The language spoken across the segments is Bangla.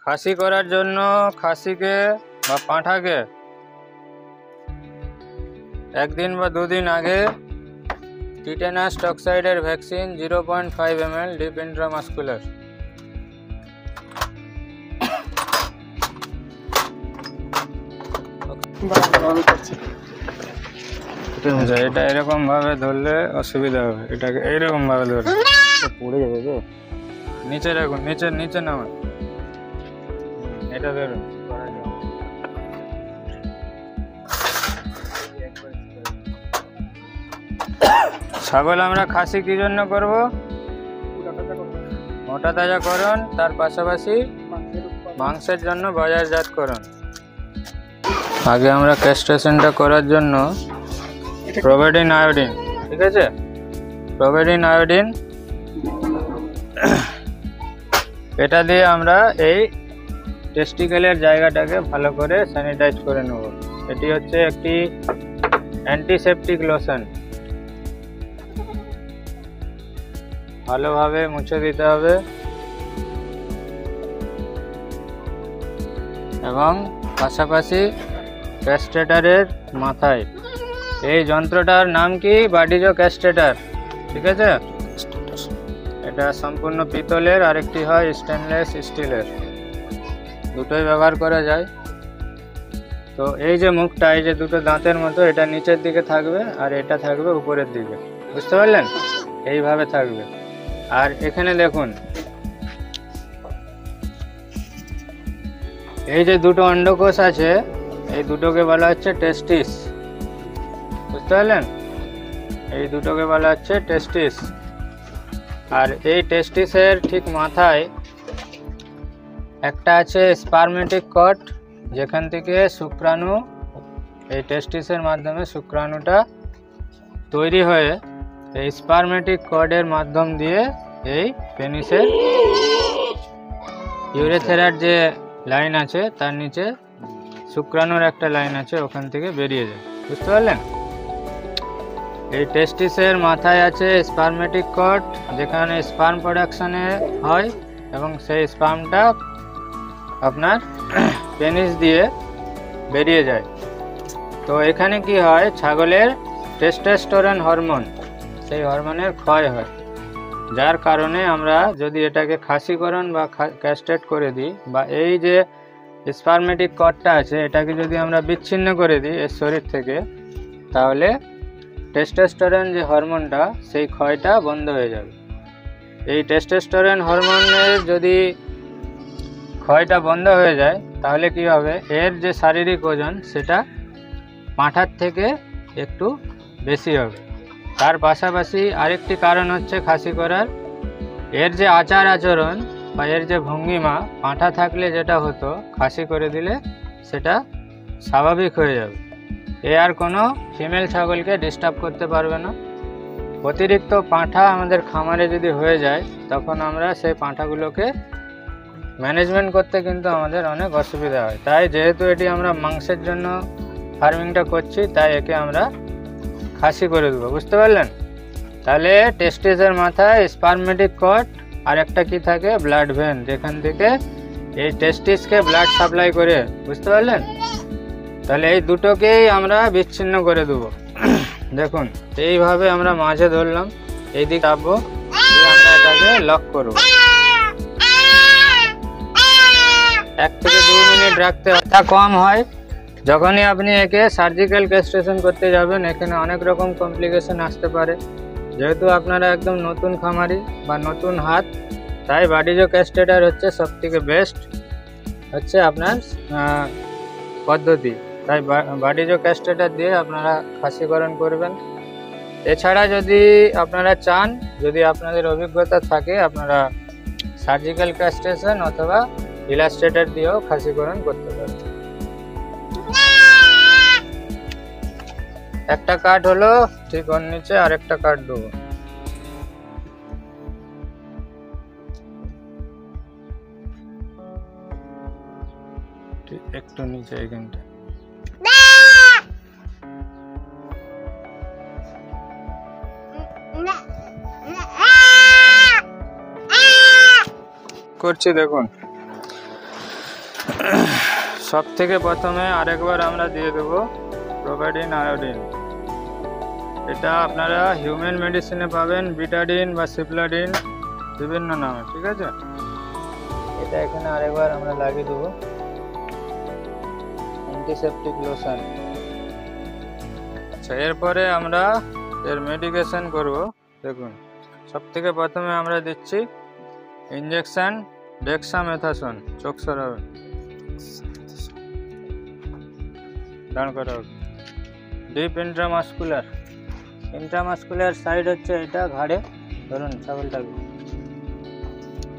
খাসি করার জন্য খাসিকে বা পাঁঠাকে একদিন বা দুদিন আগে টিটেনাস টক্সাইডের ভ্যাকসিন 0.5 ml ডিপ ইন্ট্রামাস্কুলার এটা এরকম ভাবে ধরলে অসুবিধা হবে। এটাকে এইরকম ভাবে ধরে পড়ে যাবে তো, নিচে রাখুন, নিচে নিচে নামান, এটা ধরুন। ছাগল আমরা খাসি কি জন্য করব? মোটা তাজাকরণ, তার পাশাপাশি মাংসের জন্য বাজারজাতকরণ। আগে আমরা ক্যাস্ট্রেশনটা করার জন্য প্রোভেডিন আয়োডিন, ঠিক আছে, প্রোভেডিন আয়োডিন এটা দিয়ে আমরা এই টেস্টিকেলের জায়গাটাকে ভালো করে স্যানিটাইজ করে নেব। এটি হচ্ছে একটি অ্যান্টিসেপটিক লোশন, ভালোভাবে মুছে দিতে হবে এবং পাশাপাশি ক্যাস্টেটারের মাথায়, এই যন্ত্রটার নাম কি? বাডিজো ক্যাস্টেটার, ঠিক আছে। এটা সম্পূর্ণ পিতলের, আরেকটি হয় স্টেনলেস স্টিলের, দুটোই ব্যবহার করা যায়। তো এই যে মুখটা, এই যে দুটো দাঁতের মতো, এটা নিচের দিকে থাকবে আর এটা থাকবে উপরের দিকে, বুঝতে পারলেন? এইভাবে থাকবে। আর এখানে দেখুন, এই যে দুটো অন্ডকোষ আছে, এই দুটোকে বলা হচ্ছে টেস্টিস, বুঝতে পারলেন? এই দুটোকে বলা হচ্ছে টেস্টিস। আর এই টেস্টিসের ঠিক মাথায় একটা আছে স্পারমেটিক কট, যেখান থেকে শুক্রাণু, এই টেস্টিসের মাধ্যমে শুক্রাণুটা তৈরি হয়ে এই স্পারমেটিক কর্ডের মাধ্যম দিয়ে এই পেনিসের ইউরেথেরার যে লাইন আছে তার নিচে শুক্রাণুর একটা লাইন আছে, ওখান থেকে বেরিয়ে যায়, বুঝতে পারলেন? এই টেস্টিসের মাথায় আছে স্পারমেটিক কর্ড, যেখানে স্পার্ম প্রোডাকশনে হয় এবং সেই স্পার্মটা আপনার পেনিস দিয়ে বেরিয়ে যায়। তো এখানে কি হয়, ছাগলের টেস্টোস্টেরন হরমোন, সেই হরমোনের ক্ষয় হয়, যার কারণে আমরা যদি এটাকে খাসিকরণ বা ক্যাস্ট্রেট করে দিই, বা এই যে স্পারমেটিক কর্ডটা আছে এটাকে যদি আমরা বিচ্ছিন্ন করে দিই এর শরীর থেকে, তাহলে টেস্টোস্টেরন যে হরমোনটা, সেই ক্ষয়টা বন্ধ হয়ে যাবে। এই টেস্টোস্টেরন হরমোনের যদি ক্ষয়টা বন্ধ হয়ে যায়, তাহলে কি হবে, এর যে শারীরিক ওজন সেটা পাঁঠার থেকে একটু বেশি হবে। তার পাশাপাশি আরেকটি কারণ হচ্ছে খাসি করার, এর যে আচার আচরণ বা এর যে ভঙ্গিমা, পাঁঠা থাকলে যেটা হতো, খাসি করে দিলে সেটা স্বাভাবিক হয়ে যাবে। এ আর কোনো ফিমেল ছাগলকে ডিস্টার্ব করতে পারবে না। অতিরিক্ত পাঁঠা আমাদের খামারে যদি হয়ে যায়, তখন আমরা সেই পাঁঠাগুলোকে ম্যানেজমেন্ট করতে কিন্তু আমাদের অনেক অসুবিধা হয়। তাই যেহেতু এটি আমরা মাংসের জন্য ফার্মিংটা করছি, তাই একে আমরা খাসি করে দেবো, বুঝতে পারলেন? তাহলে টেস্টিসের মাথায় স্পারমেটিক কট, আর একটা কি থাকে, ব্লাড ভেন, যেখান থেকে এই টেস্টিসকে ব্লাড সাপ্লাই করে, বুঝতে পারলেন? তাহলে এই দুটোকেই আমরা বিচ্ছিন্ন করে দেবো। দেখুন, এইভাবে আমরা মাঝে ধরলাম, এই দিকে চাপবো, আমরা এটাকে লক করবো। 1 থেকে 2 মিনিট রাখতে ব্যথা কম হয়। যখনই আপনি একে সার্জিক্যাল ক্যাস্ট্রেশন করতে যাবেন, এখানে অনেক রকম কমপ্লিকেশন আসতে পারে। যেহেতু আপনারা একদম নতুন খামারি বা নতুন হাত, তাই বাডিজো ক্যাস্টেটার হচ্ছে সবথেকে বেস্ট হচ্ছে আপনার পদ্ধতি। তাই বাডিজো ক্যাস্টেটার দিয়ে আপনারা খাসিকরণ করবেন। এছাড়া যদি আপনারা চান, যদি আপনাদের অভিজ্ঞতা থাকে, আপনারা সার্জিক্যাল ক্যাস্ট্রেশন অথবা ইলাস্ট্রেটর দিয়েও খাসিকরণ করতে পারেন। একটা কাট হলো, ঠিক ওর নিচে আরেকটা কাট দেবো। ঠিক একটু নিচে এখানটা করছি, দেখুন সব থেকে প্রথমে আরেকবার আমরা দিয়ে দেবো প্রোভাইডিন আয়োডিন। এটা আপনারা হিউম্যান মেডিসিনে পাবেন বিটাডিন বা সিপ্লাডিন বিভিন্ন নামে, ঠিক আছে। এটা এখানে আরেকবার আমরা লাগিয়ে দেবো অ্যান্টিসেপটিক লোশন। আচ্ছা, এরপরে আমরা এর মেডিকেশন করব। দেখুন, সব থেকে প্রথমে আমরা দিচ্ছি ইঞ্জেকশন ডেক্সামেথাসোন। চোখ সরাবেন, দাঁড় করা হবে। ডিপ ইন্ট্রামাস্কুলার সাইড হচ্ছে এটা ঘাড়ে, ধরুন ছাগলটাকে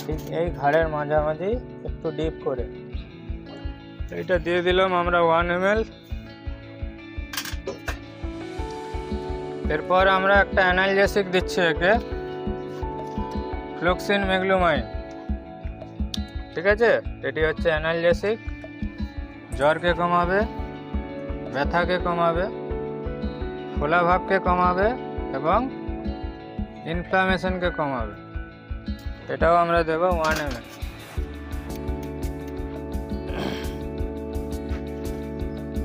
ঠিক এই ঘাড়ের মাঝামাঝি একটু ডিপ করে এইটা দিয়ে দিলাম আমরা 1 ml। এরপর আমরা একটা অ্যানালজেসিক দিচ্ছি একে, ফ্লুক্সিন মেগলুমাইন, ঠিক আছে। এটি হচ্ছে অ্যানালজেসিক, জ্বরকে কমাবে, ব্যথাকে কমাবে, ফোলাভাবকে কমাবে এবং ইনফ্লামেশনকে কমাবে। এটাও আমরা দেব 1 ml।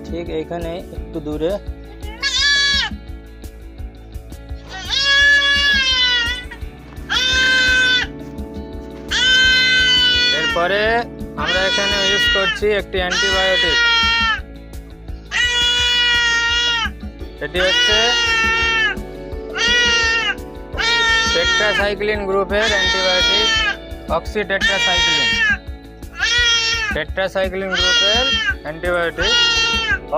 ঠিক এইখানে একটু দূরে এরপরে আমরা এখানে ইউজ করছি একটি অ্যান্টিবায়োটিক। এটি হচ্ছে টেট্রাসাইক্লিন গ্রুপের অ্যান্টিবায়োটিক অক্সিটেট্রাসাইক্লিন। টেট্রাসাইক্লিন গ্রুপের অ্যান্টিবায়োটিক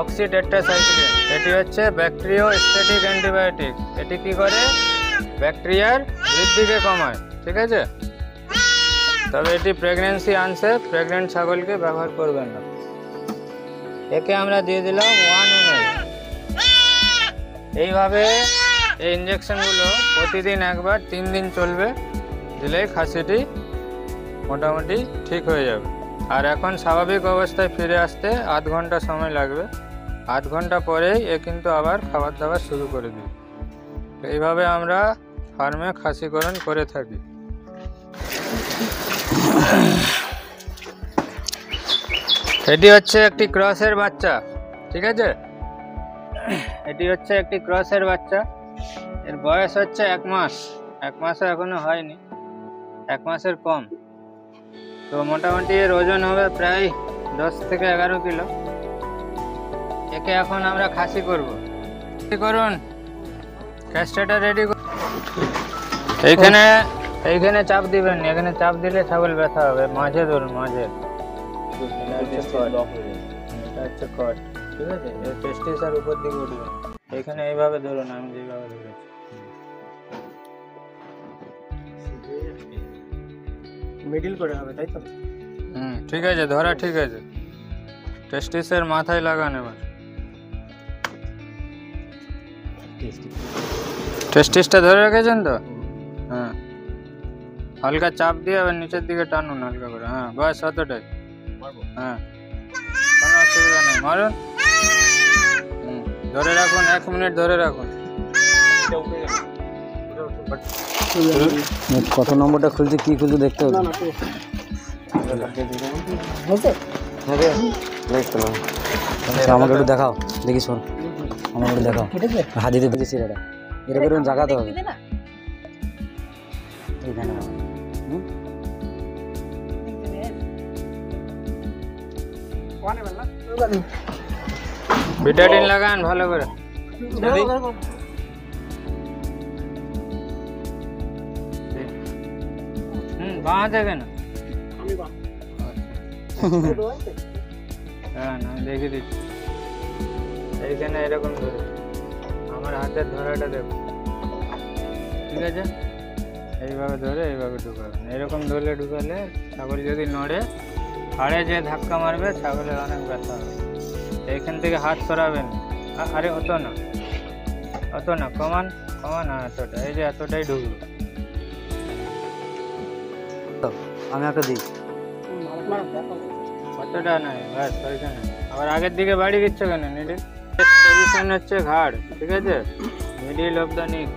অক্সিটেট্রাসাইক্লিন। এটি হচ্ছে ব্যাকটেরিওস্ট্যাটিক অ্যান্টিবায়োটিক। এটি কি করে? ব্যাকটেরিয়ার বৃদ্ধিকে কমায়, ঠিক আছে। তবে এটি প্রেগন্যান্সি আনসেফ, প্রেগনেন্ট ছাগলকে ব্যবহার করবেন না। একে আমরা দিয়ে দিলাম 1 ml। এইভাবে এই ইঞ্জেকশনগুলো প্রতিদিন একবার 3 দিন চলবে, দিলেই খাসিটি মোটামুটি ঠিক হয়ে যাবে। আর এখন স্বাভাবিক অবস্থায় ফিরে আসতে আধ ঘন্টা সময় লাগবে। আধ ঘন্টা পরেই এ কিন্তু আবার খাবার দাবার শুরু করে দিই। এইভাবে আমরা ফার্মে খাসিকরণ করে থাকি। এটি হচ্ছে একটি ক্রসের বাচ্চা, ঠিক আছে। এটি হচ্ছে একটি ক্রসের বাচ্চা। এর বয়স হচ্ছে 1 মাস। 1 মাসও এখনো হয়নি, 1 মাসের কম। তো মোটামুটি এর ওজন হবে প্রায় 10 থেকে 11 কিলো। একে এখন আমরা খাসি করব। করুন, ক্যাস্ট্রেটটা রেডি করুন। এইখানে চাপ দিবেন, এখানে চাপ দিলে ছাগল ব্যথা হবে। মাঝে ধরুন, মাঝে। এটা হচ্ছে কট, ঠিক আছে। এই টেস্টিসের উপর দিকে উঠবে। এখানে এইভাবে ধরুন, আমি যেভাবে ধরেছি। মিডল করে হবে, তাই তো? ঠিক আছে, ধরা ঠিক আছে। টেস্টিসের মাথায় লাগান এবার। টেস্টিসটা ধরে রেখেছেন তো? হ্যাঁ, হালকা চাপ দিয়ে আবার নিচের দিকে টানুন হালকা করে। হ্যাঁ, বাস অতটাই। হ্যাঁ, কোনো অসুবিধা নেই, মারুন। ধরে রাখুন, 1 মিনিট ধরে রাখুন। কত নম্বরটা খুলছে, কি খুলছে দেখতে হবে। আমাকে একটু দেখাও, দেখি শোন, আমাকে একটু দেখাও। হাজিতে দেখেছি এটা, এটা করে জাগাতে হবে। বিটাডিন লাগান ভালো করে। বাঁ দেখে না। হ্যাঁ, না দেখে দিচ্ছি। এইখানে এরকম ধরে আমার হাতের ধরাটা দেখো, ঠিক আছে। এইভাবে ধরে এইভাবে ঢুকাবেন। এরকম ধরলে ঢুকালে ছাগল যদি নড়ে, হাড়ে যে ধাক্কা মারবে, ছাগলের অনেক ব্যথা হবে। এইখান থেকে হাত সরাবেন। আরে অত না, কমান। এতটা, এই যে এতটাই ঢুকবে। আমি একটা দিই, অতটা নাই, ব্যাস ওইখানে। আবার আগের দিকে বাড়ি দিচ্ছ কেন? নিডল পজিশন হচ্ছে ঘাড়, ঠিক আছে। মিডিল অফ দ্য নিক।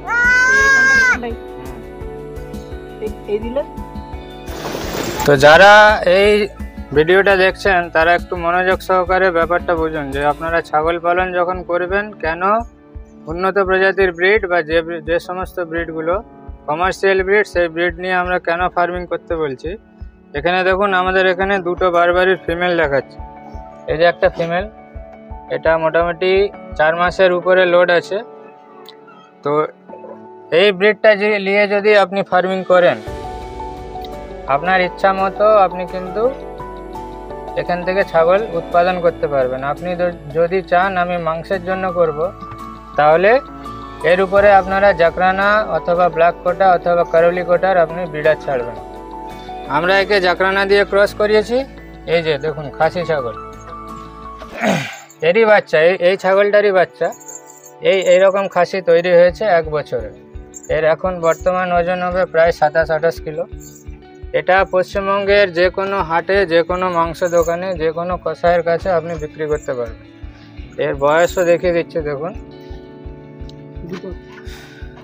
তো যারা এই ভিডিওটা দেখছেন তারা একটু মনোযোগ সহকারে ব্যাপারটা বুঝুন, যে আপনারা ছাগল পালন যখন করবেন, কেন উন্নত প্রজাতির ব্রিড বা যে সমস্ত ব্রিডগুলো কমার্শিয়াল ব্রিড, সেই ব্রিড নিয়ে আমরা কেন ফার্মিং করতে বলছি। এখানে দেখুন, আমাদের এখানে দুটো বারবারির ফিমেল দেখাচ্ছে। এই যে একটা ফিমেল, এটা মোটামুটি 4 মাসের উপরে লোড আছে। তো এই ব্রিডটা নিয়ে যদি আপনি ফার্মিং করেন, আপনার ইচ্ছা মতো আপনি কিন্তু এখান থেকে ছাগল উৎপাদন করতে পারবেন। আপনি যদি চান আমি মাংসের জন্য করব, তাহলে এর উপরে আপনারা জাকরানা অথবা ব্ল্যাক কোটা অথবা কারলি কোটার আপনি ব্রিডার ছাড়বেন। আমরা একে জাকরানা দিয়ে ক্রস করিয়েছি। এই যে দেখুন খাসি ছাগল, এরই বাচ্চা, এই ছাগলটারই বাচ্চা এইরকম খাসি তৈরি হয়েছে 1 বছরে। এর এখন বর্তমান ওজন হবে প্রায় 27-28 কিলো। এটা পশ্চিমবঙ্গের যে কোনো হাটে, যে কোনো মাংস দোকানে, যে কোনো কসাইয়ের কাছে আপনি বিক্রি করতে পারবেন। এর বয়সও দেখিয়ে দিচ্ছে, দেখুন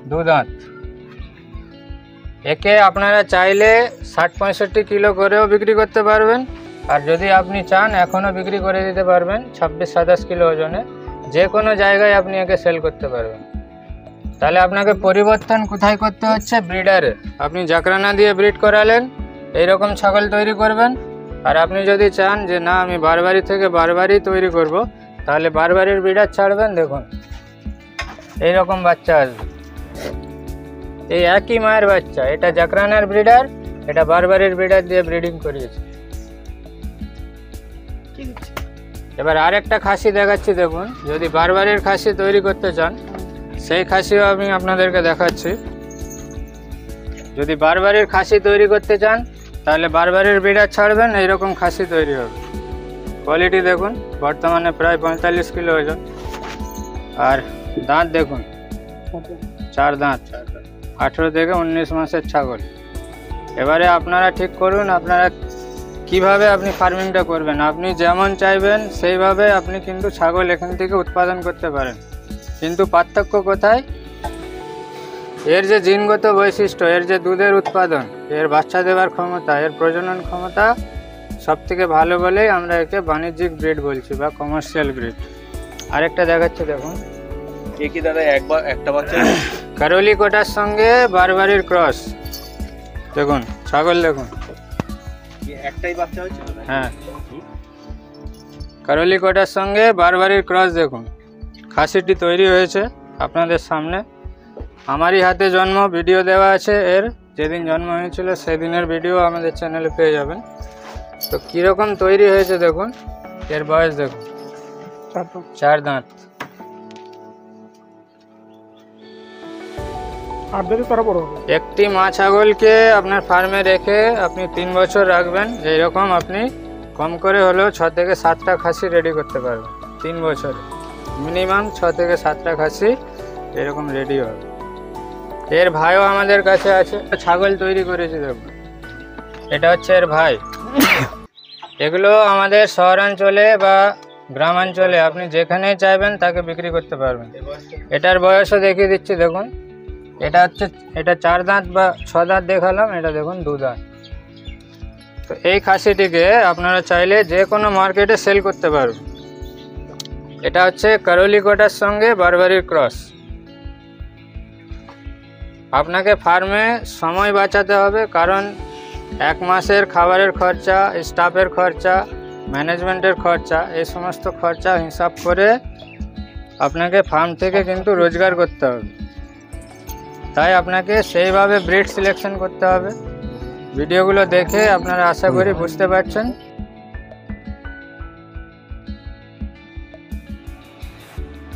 2 দাঁত। একে আপনারা চাইলে 60-65 কিলো করেও বিক্রি করতে পারবেন, আর যদি আপনি চান এখনও বিক্রি করে দিতে পারবেন 26-27 কিলো ওজনে। যে কোনো জায়গায় আপনি একে সেল করতে পারবেন। তাহলে আপনাকে পরিবর্তন কোথায় করতে হচ্ছে? ব্রিডারে। আপনি জাকরানা দিয়ে ব্রিড করালেন, এইরকম ছাগল তৈরি করবেন। আর আপনি যদি চান যে না আমি বারবারি থেকে বারবারি তৈরি করব, তাহলে বারবারির ব্রিডার ছাড়বেন। দেখুন এইরকম বাচ্চা আসবে, এই একই মায়ের বাচ্চা। এটা জাকরানার ব্রিডার, এটা বারবারির ব্রিডার দিয়ে ব্রিডিং করিয়েছে। এবার আরেকটা খাসি দেখাচ্ছি, দেখুন। যদি বারবারির খাসি তৈরি করতে চান, সেই খাসিও আমি আপনাদেরকে দেখাচ্ছি। যদি বারবারির খাসি তৈরি করতে চান, তাহলে বারবারির ব্রিডার ছাড়বেন, এইরকম খাসি তৈরি হবে। কোয়ালিটি দেখুন, বর্তমানে প্রায় 45 কিলো ওজন। আর দাঁত দেখুন, 4 দাঁত, 18 থেকে 19 মাসের ছাগল। এবারে আপনারা ঠিক করুন আপনারা কিভাবে আপনি ফার্মিংটা করবেন। আপনি যেমন চাইবেন সেইভাবে আপনি কিন্তু ছাগল এখান থেকে উৎপাদন করতে পারেন। কিন্তু পার্থক্য কোথায়? এর যে জিনগত বৈশিষ্ট্য, এর যে দুধের উৎপাদন, এর বাচ্চা দেওয়ার ক্ষমতা, এর প্রজনন ক্ষমতা সবথেকে ভালো বলেই আমরা একে বাণিজ্যিক ব্রিড বলছি বা কমার্শিয়াল ব্রিড। আরেকটা দেখাচ্ছি, দেখুন। কি দাদা একটা বাচ্চা? কারলি কোটার সঙ্গে বারবারির ক্রস। দেখুন ছাগল, দেখুন একটাই বাচ্চা হয়েছিল। হ্যাঁ, কারলি কোটার সঙ্গে বারবারির ক্রস। দেখুন খাসিটি তৈরি হয়েছে আপনাদের সামনে। আমারই হাতে জন্ম, ভিডিও দেওয়া আছে এর। যেদিন জন্ম হয়েছিল সেদিনের ভিডিও আমাদের চ্যানেলে পেয়ে যাবেন। তো কীরকম তৈরি হয়েছে দেখুন। এর বয়স দেখুন, 4 দাঁত। একটি মা ছাগলকে আপনার ফার্মে রেখে আপনি 3 বছর রাখবেন, এইরকম আপনি কম করে হলেও 6 থেকে 7টা খাসি রেডি করতে পারবেন। 3 বছরে মিনিমাম 6 থেকে 7টা খাসি এরকম রেডি হবে। এর ভাইও আমাদের কাছে আছে, ছাগল তৈরি করেছে দেখুন। এটা হচ্ছে এর ভাই। এগুলো আমাদের শহরাঞ্চলে বা গ্রামাঞ্চলে আপনি যেখানেই চাইবেন তাকে বিক্রি করতে পারবেন। এটার বয়সও দেখিয়ে দিচ্ছি, দেখুন। এটা 4 দাঁত বা 6 দাঁত দেখালাম, এটা দেখুন 2 দাঁত। তো এই খাসিটিকে আপনারা চাইলে যে কোনো মার্কেটে সেল করতে পারবেন। এটা হচ্ছে কারলি কোটার সঙ্গে বারবারির ক্রস। আপনাকে ফার্মে সময় বাঁচাতে হবে, কারণ 1 মাসের খাবারের খরচা, স্টাফের খরচা, ম্যানেজমেন্টের খরচা, এই সমস্ত খরচা হিসাব করে আপনাকে ফার্ম থেকে কিন্তু রোজগার করতে হবে। তাই আপনাকে সেইভাবে ব্রিড সিলেকশন করতে হবে। ভিডিওগুলো দেখে আপনারা আশা করি বুঝতে পারছেন।